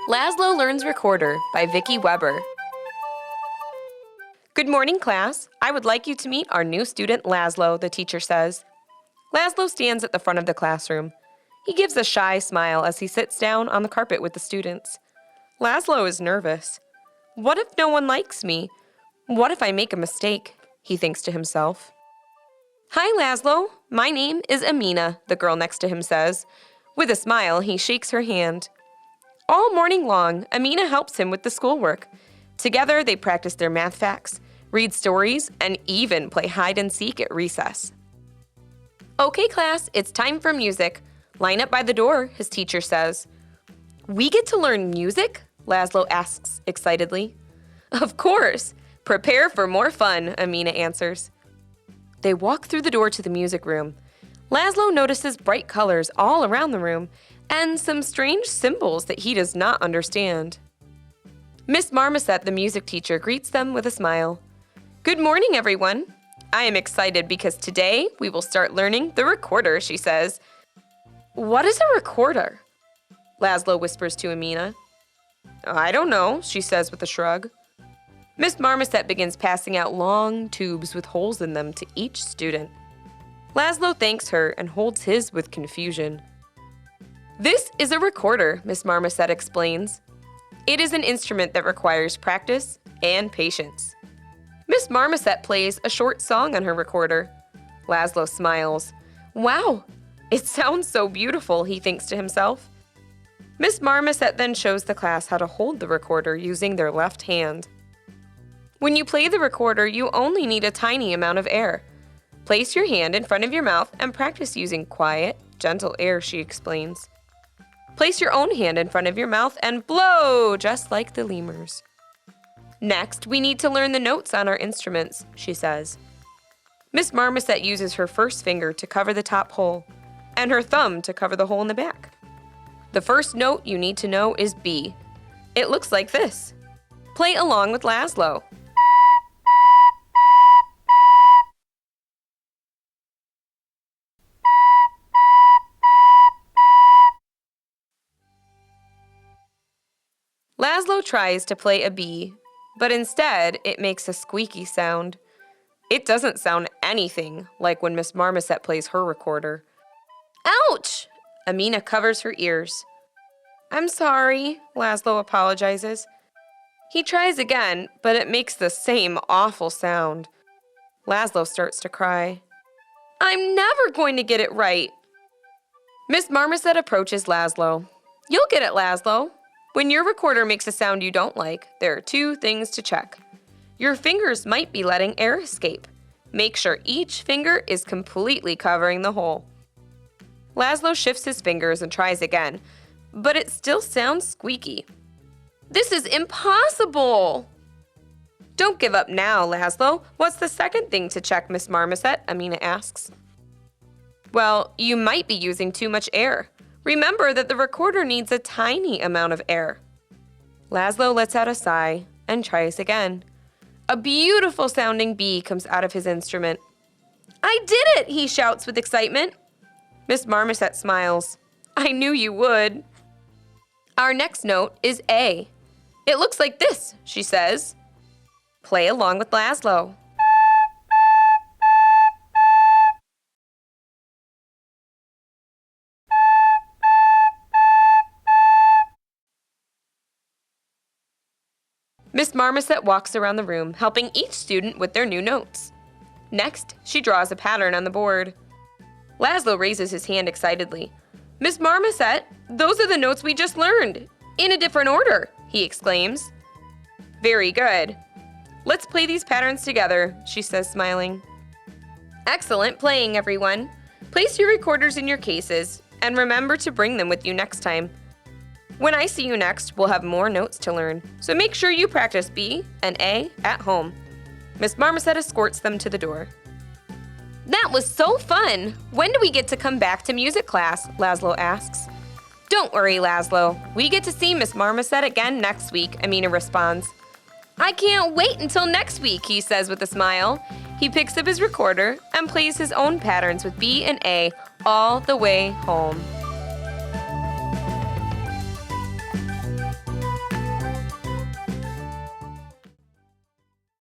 Laszlo Learns Recorder by Vicky Weber. Good morning, class. I would like you to meet our new student, Laszlo, the teacher says. Laszlo stands at the front of the classroom. He gives a shy smile as he sits down on the carpet with the students. Laszlo is nervous. What if no one likes me? What if I make a mistake? He thinks to himself. Hi, Laszlo. My name is Amina, the girl next to him says. With a smile, he shakes her hand. All morning long, Amina helps him with the schoolwork. Together, they practice their math facts, read stories, and even play hide and seek at recess. Okay, class, it's time for music. Line up by the door, his teacher says. We get to learn music? Laszlo asks excitedly. Of course. Prepare for more fun, Amina answers. They walk through the door to the music room. Laszlo notices bright colors all around the room and some strange symbols that he does not understand. Miss Marmoset, the music teacher, greets them with a smile. Good morning, everyone. I am excited because today we will start learning the recorder, she says. What is a recorder? Laszlo whispers to Amina. I don't know, she says with a shrug. Miss Marmoset begins passing out long tubes with holes in them to each student. Laszlo thanks her and holds his with confusion. This is a recorder, Miss Marmoset explains. It is an instrument that requires practice and patience. Miss Marmoset plays a short song on her recorder. Laszlo smiles. Wow, it sounds so beautiful, he thinks to himself. Miss Marmoset then shows the class how to hold the recorder using their left hand. When you play the recorder, you only need a tiny amount of air. Place your hand in front of your mouth and practice using quiet, gentle air, she explains. Place your own hand in front of your mouth and blow, just like the lemurs. Next, we need to learn the notes on our instruments, she says. Miss Marmoset uses her first finger to cover the top hole and her thumb to cover the hole in the back. The first note you need to know is B. It looks like this. Play along with Laszlo. Laszlo tries to play a B, but instead it makes a squeaky sound. It doesn't sound anything like when Miss Marmoset plays her recorder. Ouch! Amina covers her ears. I'm sorry, Laszlo apologizes. He tries again, but it makes the same awful sound. Laszlo starts to cry. I'm never going to get it right. Miss Marmoset approaches Laszlo. You'll get it, Laszlo. When your recorder makes a sound you don't like, there are two things to check. Your fingers might be letting air escape. Make sure each finger is completely covering the hole. Laszlo shifts his fingers and tries again, but it still sounds squeaky. This is impossible! Don't give up now, Laszlo. What's the second thing to check, Miss Marmoset? Amina asks. Well, you might be using too much air. Remember that the recorder needs a tiny amount of air. Laszlo lets out a sigh and tries again. A beautiful sounding B comes out of his instrument. I did it, he shouts with excitement. Miss Marmoset smiles. I knew you would. Our next note is A. It looks like this, she says. Play along with Laszlo. Miss Marmoset walks around the room, helping each student with their new notes. Next, she draws a pattern on the board. Laszlo raises his hand excitedly. Miss Marmoset, those are the notes we just learned, in a different order, he exclaims. Very good. Let's play these patterns together, she says, smiling. Excellent playing, everyone. Place your recorders in your cases, and remember to bring them with you next time. When I see you next, we'll have more notes to learn, so make sure you practice B and A at home. Miss Marmoset escorts them to the door. That was so fun! When do we get to come back to music class? Laszlo asks. Don't worry, Laszlo. We get to see Miss Marmoset again next week, Amina responds. I can't wait until next week, he says with a smile. He picks up his recorder and plays his own patterns with B and A all the way home.